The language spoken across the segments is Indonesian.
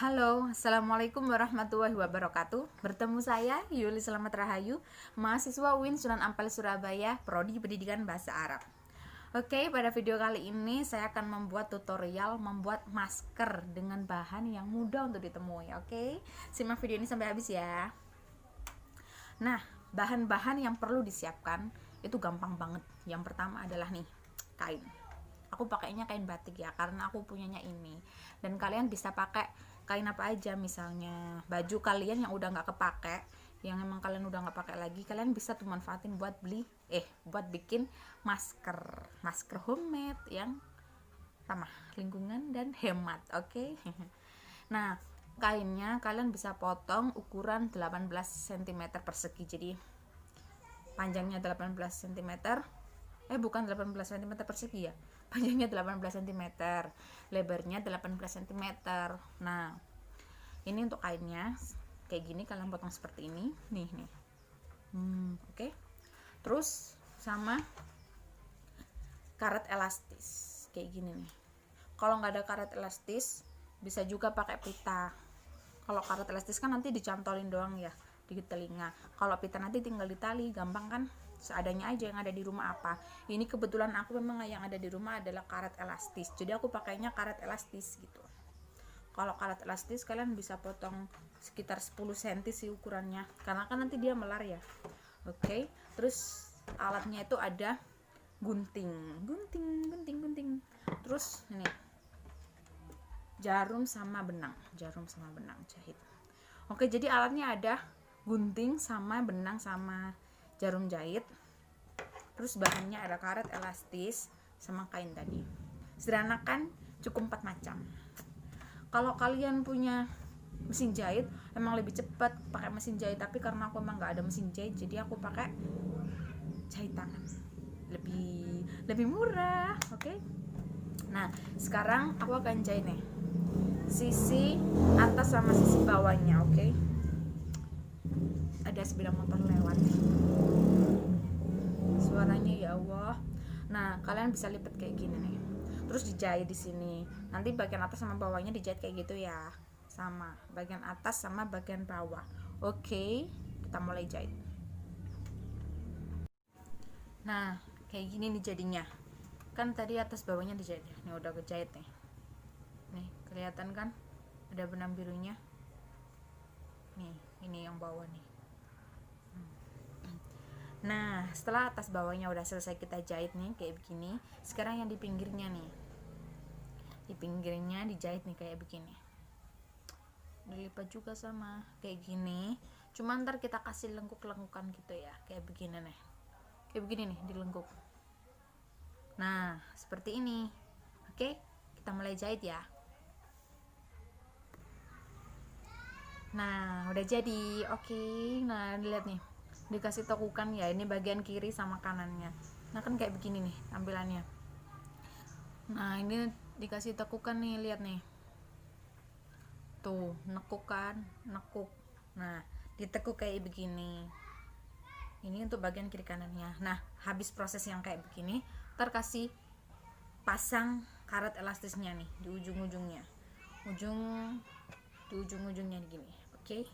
Halo, Assalamualaikum warahmatullahi wabarakatuh. Bertemu saya, Yuli Selamat Rahayu, mahasiswa UIN Sunan Ampel Surabaya, Prodi Pendidikan Bahasa Arab. Oke, pada video kali ini saya akan membuat tutorial membuat masker dengan bahan yang mudah untuk ditemui. Oke, simak video ini sampai habis ya. Nah, bahan-bahan yang perlu disiapkan itu gampang banget. Yang pertama adalah nih, kain. Aku pakainya kain batik ya, karena aku punyanya ini. Dan kalian bisa pakai kain apa aja, misalnya baju kalian yang udah nggak kepake, yang emang kalian udah nggak pakai lagi, kalian bisa tuh manfaatin buat buat bikin masker homemade yang ramah lingkungan dan hemat. Oke. Nah, kainnya kalian bisa potong ukuran 18 cm persegi, jadi panjangnya 18 cm, bukan 18 cm persegi ya, panjangnya 18 cm, lebarnya 18 cm. Nah, ini untuk kainnya kayak gini, kalian potong seperti ini nih. Oke. Terus sama karet elastis kayak gini nih. Kalau nggak ada karet elastis bisa juga pakai pita. Kalau karet elastis kan nanti dicantolin doang ya di telinga. Kalau pita nanti tinggal ditali, gampang kan? Seadanya aja yang ada di rumah apa. Ini kebetulan aku memang yang ada di rumah adalah karet elastis, jadi aku pakainya karet elastis gitu. Kalau karet elastis kalian bisa potong sekitar 10 cm sih ukurannya, karena kan nanti dia melar ya. Oke. Terus alatnya itu ada gunting. Terus ini jarum sama benang jahit. Oke, jadi alatnya ada gunting sama benang sama jarum jahit. Terus bahannya ada karet elastis sama kain tadi. Sederhana kan, cukup 4 macam. Kalau kalian punya mesin jahit emang lebih cepat pakai mesin jahit, tapi karena aku emang nggak ada mesin jahit, jadi aku pakai jahit tangan, lebih murah. Oke. Nah, sekarang aku akan jahit nih sisi atas sama sisi bawahnya. Oke. Ada sepeda motor lewat, suaranya ya Allah. Nah, kalian bisa lipat kayak gini nih, terus dijahit di sini. Nanti bagian atas sama bawahnya dijahit kayak gitu ya, sama bagian atas sama bagian bawah. Oke, kita mulai jahit. Nah, kayak gini nih jadinya. Kan tadi atas bawahnya dijahit ya. Nih udah kejahit nih. Nih, kelihatan kan? Ada benang birunya. Nih, ini yang bawah nih. Nah, setelah atas bawahnya udah selesai kita jahit nih kayak begini, sekarang yang di pinggirnya nih, di pinggirnya dijahit nih kayak begini, dilipat juga sama kayak gini, cuma ntar kita kasih lengkuk-lengkukan gitu ya, kayak begini nih dilengkuk. Nah, seperti ini. Oke, kita mulai jahit ya. Nah, udah jadi. Oke. Nah, dilihat nih, dikasih tekukan ya, ini bagian kiri sama kanannya. Nah, kan kayak begini nih tampilannya. Nah, ini dikasih tekukan nih, lihat nih, tuh nekuk kan, nekuk. Nah, ditekuk kayak begini. Ini untuk bagian kiri kanannya. Nah, habis proses yang kayak begini, ntar kasih pasang karet elastisnya nih di ujung-ujungnya, di ujung-ujungnya gini. Oke.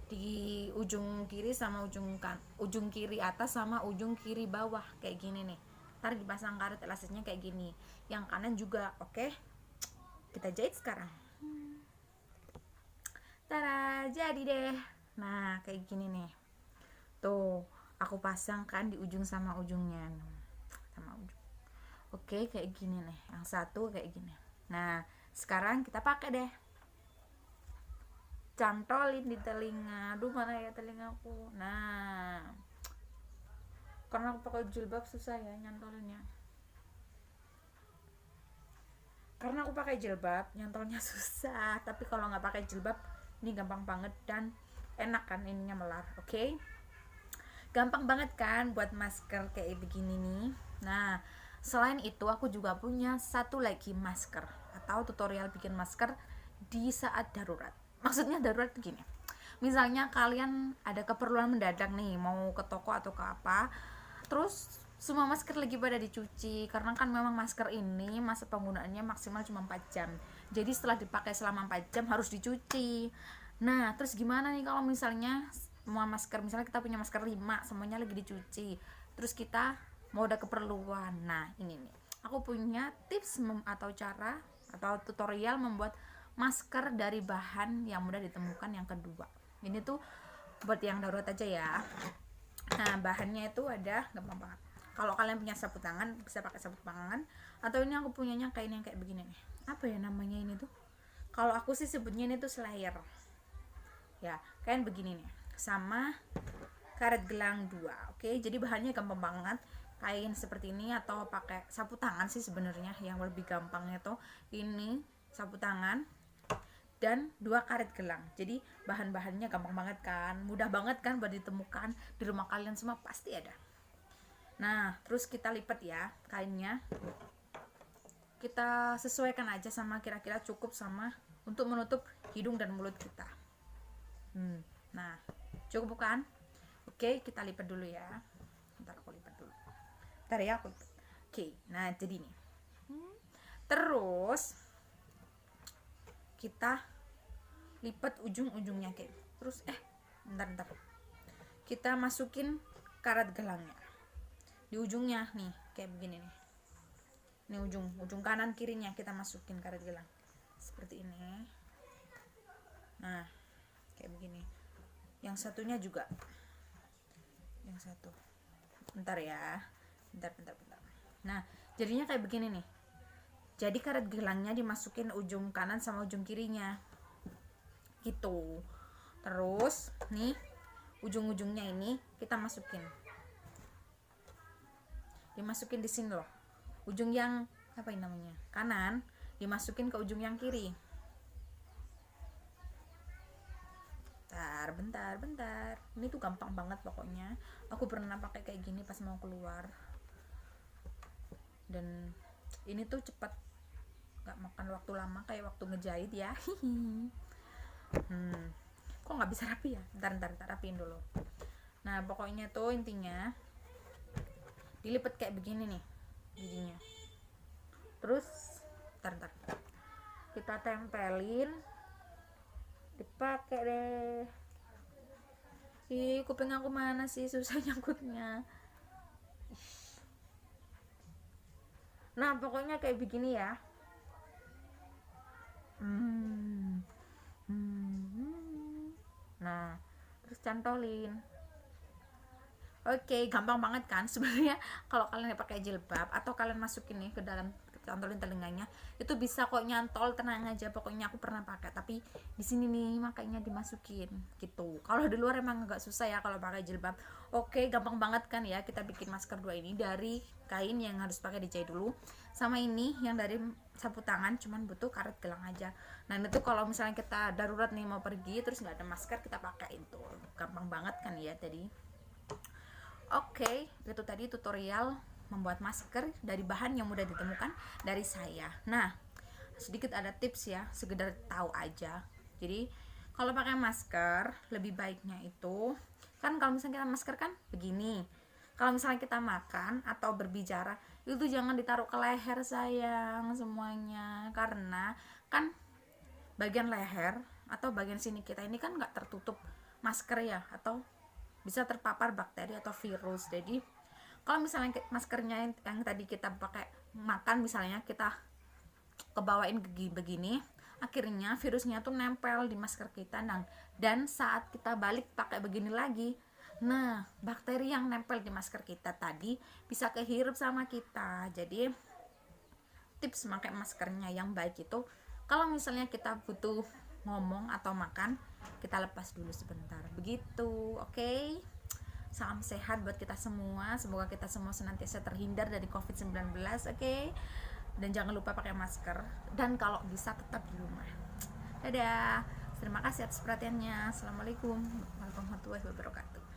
Di ujung kiri sama ujung kiri atas sama ujung kiri bawah kayak gini nih. Ntar dipasang karet elastisnya kayak gini. Yang kanan juga. Oke. Kita jahit sekarang. Tada, jadi deh. Nah, kayak gini nih. Tuh, aku pasang kan di ujung sama ujungnya. Sama ujung. Oke, kayak gini nih. Yang satu kayak gini. Nah, sekarang kita pakai deh. Cantolin di telinga. Aduh, mana ya telingaku. Nah, karena aku pakai jilbab susah ya nyantolinnya. Karena aku pakai jilbab, nyantolnya susah. Tapi kalau nggak pakai jilbab, ini gampang banget dan enak kan ininya melar. Oke. Gampang banget kan buat masker kayak begini nih. Nah, selain itu aku juga punya satu lagi masker atau tutorial bikin masker di saat darurat. Maksudnya darurat begini, misalnya kalian ada keperluan mendadak nih, mau ke toko atau ke apa, terus semua masker lagi pada dicuci, karena kan memang masker ini masa penggunaannya maksimal cuma 4 jam. Jadi setelah dipakai selama 4 jam harus dicuci. Nah, terus gimana nih kalau misalnya semua masker, misalnya kita punya masker 5, semuanya lagi dicuci, terus kita mau ada keperluan. Nah, ini nih, aku punya tips atau cara atau tutorial membuat masker dari bahan yang mudah ditemukan yang kedua. Ini tuh buat yang darurat aja ya. Nah, bahannya itu ada, gampang banget. Kalau kalian punya sapu tangan, bisa pakai sapu tangan, atau ini aku punyanya kain yang kayak begini nih. Apa ya namanya ini tuh? Kalau aku sih sebutnya ini tuh slayer. Ya, kain begini nih. Sama karet gelang 2. Oke, jadi bahannya gampang banget. Kain seperti ini atau pakai sapu tangan sih sebenarnya yang lebih gampangnya tuh ini sapu tangan dan 2 karet gelang. Jadi bahan-bahannya gampang banget kan, mudah banget kan buat ditemukan, di rumah kalian semua pasti ada. Nah, terus kita lipat ya kainnya, kita sesuaikan aja sama kira-kira cukup sama untuk menutup hidung dan mulut kita. Nah, cukup kan? Oke, kita lipat dulu ya. Bentar aku lipat dulu. Bentar ya aku lipat. Oke, nah jadi nih. Terus kita lipat ujung-ujungnya kayak. Terus bentar. Kita masukin karet gelangnya di ujungnya nih, kayak begini nih. Ini ujung kanan kirinya kita masukin karet gelang. Seperti ini. Nah, kayak begini. Yang satunya juga. Yang satu. Bentar ya. Bentar. Nah, jadinya kayak begini nih. Jadi karet gelangnya dimasukin ujung kanan sama ujung kirinya. Gitu. Terus nih ujung-ujungnya ini kita masukin. Dimasukin di sini loh. Ujung yang apa ini namanya? Kanan dimasukin ke ujung yang kiri. Bentar. Ini tuh gampang banget pokoknya. Aku pernah pakai kayak gini pas mau keluar. Dan ini tuh cepat, nggak makan waktu lama kayak waktu ngejahit ya. Kok nggak bisa rapi ya? Bentar rapiin dulu. Nah, pokoknya tuh intinya dilipat kayak begini nih jadinya. Terus bentar. Kita tempelin, dipakai deh. Ih, kuping aku mana sih, susah nyangkutnya. Nah, pokoknya kayak begini ya. Nah, terus cantolin. Oke, gampang banget kan sebenarnya. Kalau kalian pakai jilbab atau kalian masukin nih ke dalam, cantolin telinganya, itu bisa kok nyantol, tenang aja. Pokoknya aku pernah pakai, tapi di sini nih makanya dimasukin gitu. Kalau di luar emang agak susah ya kalau pakai jilbab. Oke, gampang banget kan ya kita bikin masker 2 ini dari kain yang harus pakai dijahit dulu, sama ini yang dari sapu tangan, cuman butuh karet gelang aja. Nah, itu kalau misalnya kita darurat nih mau pergi terus nggak ada masker, kita pakai itu. Gampang banget kan ya tadi. Oke, itu tadi tutorial membuat masker dari bahan yang mudah ditemukan dari saya. Nah, sedikit ada tips ya, sekedar tahu aja. Jadi kalau pakai masker lebih baiknya itu kan, kalau misalnya kita masker kan begini. Kalau misalnya kita makan atau berbicara itu jangan ditaruh ke leher sayang semuanya, karena kan bagian leher atau bagian sini kita ini kan nggak tertutup masker ya, atau bisa terpapar bakteri atau virus. Jadi kalau misalnya maskernya yang tadi kita pakai makan, misalnya kita kebawain begini, akhirnya virusnya tuh nempel di masker kita. Dan saat kita balik pakai begini lagi, nah bakteri yang nempel di masker kita tadi bisa kehirup sama kita. Jadi tips pakai maskernya yang baik itu, kalau misalnya kita butuh ngomong atau makan, kita lepas dulu sebentar begitu. Oke? Salam sehat buat kita semua. Semoga kita semua senantiasa terhindar dari COVID-19. Oke? Dan jangan lupa pakai masker. Dan kalau bisa tetap di rumah. Dadah. Terima kasih atas perhatiannya. Assalamualaikum warahmatullahi wabarakatuh.